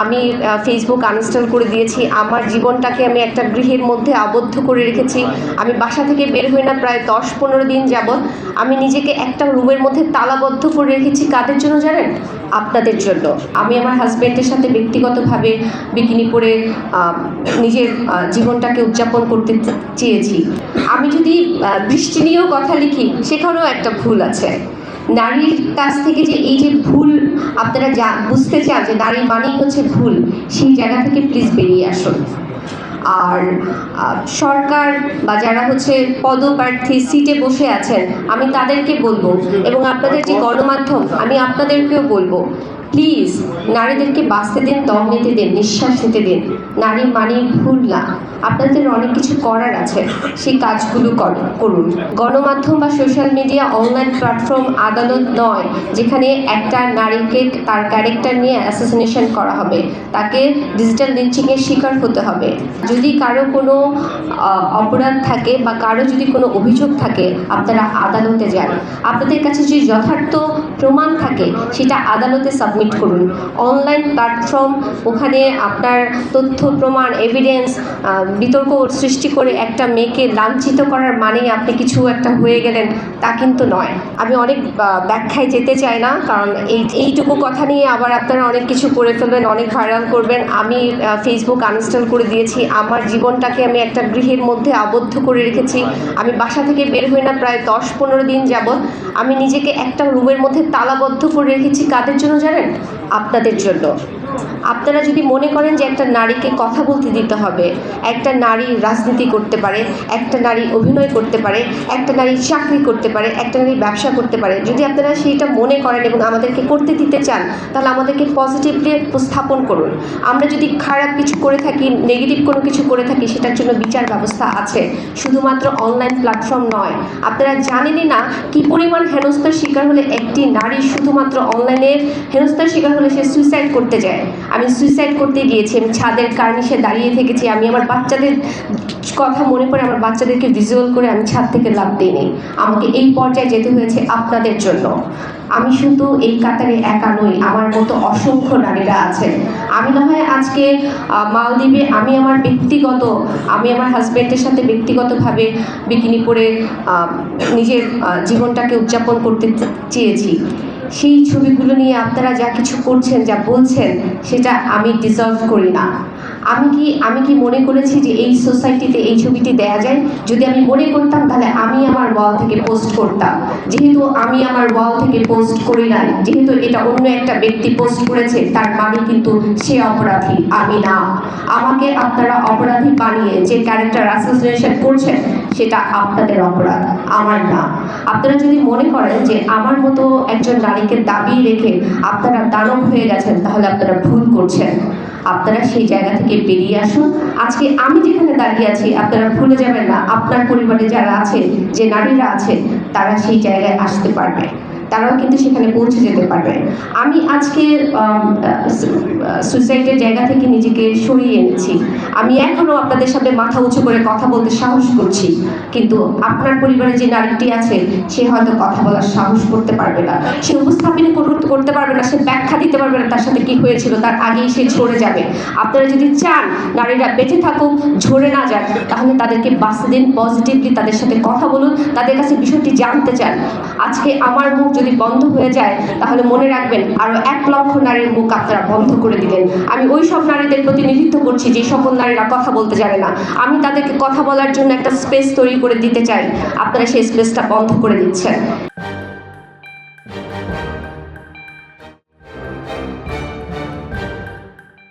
আমি Facebook uninstall করে দিয়েছি। আমার জীবনটাকে আমি একটা গৃহের মধ্যে আবদ্ধ করে রেখেছি। আমি বাসা থেকে বের হই না প্রায় 10-15 দিন যাবৎ। আমি নিজেকে একটা রুমের মধ্যে তালাবদ্ধ করে রেখেছি। কাদের জন্য জানেন? আপনাদের জন্য। আমি আমার হাজব্যান্ডের সাথে ব্যক্তিগতভাবে বিকিনি পরে নিজের জীবনটাকে উদযাপন করতে চেয়েছি। আমি যদি বৃষ্টি নিয়েও কথা লিখি, সেখানেও একটা ভুল আছে। নারীর কাছ থেকে যে এই যে ভুল আপনারা বুঝতে চান যে নারী মানেই হচ্ছে ভুল, সেই জায়গা থেকে প্লিজ বেরিয়ে আসুন। আর সরকার বা যারা হচ্ছে পদপ্রার্থী সিটে বসে আছেন, আমি তাদেরকে বলবো, এবং আপনাদের যে গণমাধ্যম, আমি আপনাদেরকেও বলবো, প্লিজ নারীদেরকে বাঁচতে দিন, দম নিতে দিন, নিঃশ্বাস নিতে দিন। নারী মানেই ভুল না। আপনাদের অনেক কিছু করার আছে, সেই কাজগুলো করুন। গণমাধ্যম বা সোশ্যাল মিডিয়া, অনলাইন প্ল্যাটফর্ম আদালত নয় যেখানে একটা নারীকে তার ক্যারেক্টার নিয়ে অ্যাসাসিনেশন করা হবে, তাকে ডিজিটাল লিঞ্চিংয়ের শিকার হতে হবে। যদি কারো কোনো অপরাধ থাকে বা কারো যদি কোনো অভিযোগ থাকে, আপনারা আদালতে যান। আপনাদের কাছে যদি যথার্থ প্রমাণ থাকে, সেটা আদালতে সাবমিট করুন। অনলাইন প্ল্যাটফর্ম, ওখানে আপনার তথ্য প্রমাণ এভিডেন্স বিতর্ক সৃষ্টি করে একটা মেয়েকে লাঞ্ছিত করার মানেই আপনি কিছু একটা হয়ে গেলেন, তা কিন্তু নয়। আমি অনেক ব্যাখ্যায় যেতে চাই না, কারণ এইটুকু কথা নিয়ে আবার আপনারা অনেক কিছু করে ফেলবেন, অনেক ভাইরাল করবেন। আমি ফেসবুক আনইনস্টল করে দিয়েছি। আমার জীবনটাকে আমি একটা গৃহের মধ্যে আবদ্ধ করে রেখেছি। আমি বাসা থেকে বের হই না প্রায় 10-15 দিন যাবৎ। আমি নিজেকে একটা রুমের মধ্যে তালাবদ্ধ করে রেখেছি। কাদের জন্য জানেন? আপনাদের জন্য। আপনারা যদি মনে করেন যে একটা নারীকে কথা বলতে দিতে হবে, একটা নারী রাজনীতি করতে পারে, একটা নারী অভিনয় করতে পারে, একটা নারী চাকরি করতে পারে, একটা নারী ব্যবসা করতে পারে, যদি আপনারা সেইটা মনে করেন এবং আমাদেরকে করতে দিতে চান, তাহলে আমাদেরকে পজিটিভলি উপস্থাপন করুন। আমরা যদি খারাপ কিছু করে থাকি, নেগেটিভ কোনো কিছু করে থাকি, সেটার জন্য বিচার ব্যবস্থা আছে, শুধুমাত্র অনলাইন প্ল্যাটফর্ম নয়। আপনারা জানেনই না কি পরিমাণ হেনস্থার শিকার হলে একটি নারী শুধুমাত্র অনলাইনে হেনস্থার শিকার হলে সে সুইসাইড করতে যায়। আমি সুইসাইড করতে গিয়েছি, আমি ছাদের কার্নিশে দাঁড়িয়ে থেকেছি। আমি আমার বাচ্চাদের কথা মনে পড়ে আমার বাচ্চাদেরকে ভিজুয়াল করে আমি ছাদ থেকে লাফ দিইনি। আমাকে এই পর্যায়ে যেতে হয়েছে আপনাদের জন্য। আমি শুধু এই কাতারে একা নই, আমার মতো অসংখ্য নারীরা আছেন। আমি না হয় আজকে মালদ্বীপে আমি আমার হাজব্যান্ডের সাথে ব্যক্তিগতভাবে বিকিনি পরে নিজের জীবনটাকে উদযাপন করতে চেয়েছি। সেই ছবিগুলো নিয়ে আপনারা যা কিছু করছেন, যা বলছেন, সেটা আমি ডিজার্ভ করি না। আমি কি মনে করেছি যে এই সোসাইটিতে এই ছবিটি দেয়া যায়? যদি আমি মনে করতাম, তাহলে আমি আমার ওয়াল থেকে পোস্ট করতাম। যেহেতু আমি আমার ওয়াল থেকে পোস্ট করি নাই, যেহেতু এটা অন্য একটা ব্যক্তি পোস্ট করেছে, তার মানে কিন্তু সে অপরাধী, আমি না। আমাকে আপনারা অপরাধী বানিয়ে যে ক্যারেক্টার অ্যাসোসিয়েশন করছেন, সেটা আপনাদের অপরাধ, আমার না। আপনারা যদি মনে করেন যে আমার মতো একজন নারীকে দাবিয়ে রেখে আপনারা দানব হয়ে গেছেন, তাহলে আপনারা ভুল করছেন। আপনারা সেই জায়গা থেকে বেরিয়ে আসুন। আজকে আমি যেখানে দাঁড়িয়ে আছি, আপনারা ভুলে যাবেন না, আপনার পরিবারে যারা আছে, যে নারীরা আছে, তারা সেই জায়গায় আসতে পারবে, তারাও কিন্তু সেখানে পৌঁছে যেতে পারবে। আমি আজকে সুইসাইডের জায়গা থেকে নিজেকে সরিয়ে এনেছি। আমি এখনও আপনাদের সামনে মাথা উঁচু করে কথা বলতে সাহস করছি, কিন্তু আপনার পরিবারে যে নারীটি আছে, সে হয়তো কথা বলার সাহস করতে পারবে না, সে উপস্থাপন করতে পারবে না, সে ব্যাখ্যা দিতে পারবে না তার সাথে কি হয়েছিল, তার আগেই সে ঝরে যাবে। আপনারা যদি চান নারীরা বেঁচে থাকুক, ঝরে না যাক, তাহলে তাদেরকে বাঁচতে দিন, পজিটিভলি তাদের সাথে কথা বলুন, তাদের কাছে বিষয়টি জানতে চান। আজকে আমার মুখ যদি বন্ধ হয়ে যায়, তাহলে মনে রাখবেন আরো 1 লক্ষ নারীর মুখ আপনারা বন্ধ করে দিলেন। আমি ওই সব নারীদের প্রতিনিধিত্ব করছি যে সকল নারীরা কথা বলতে জানে না। আমি তাদেরকে কথা বলার জন্য একটা স্পেস তৈরি করে দিতে চাই, আপনারা সেই স্পেসটা বন্ধ করে দিচ্ছেন।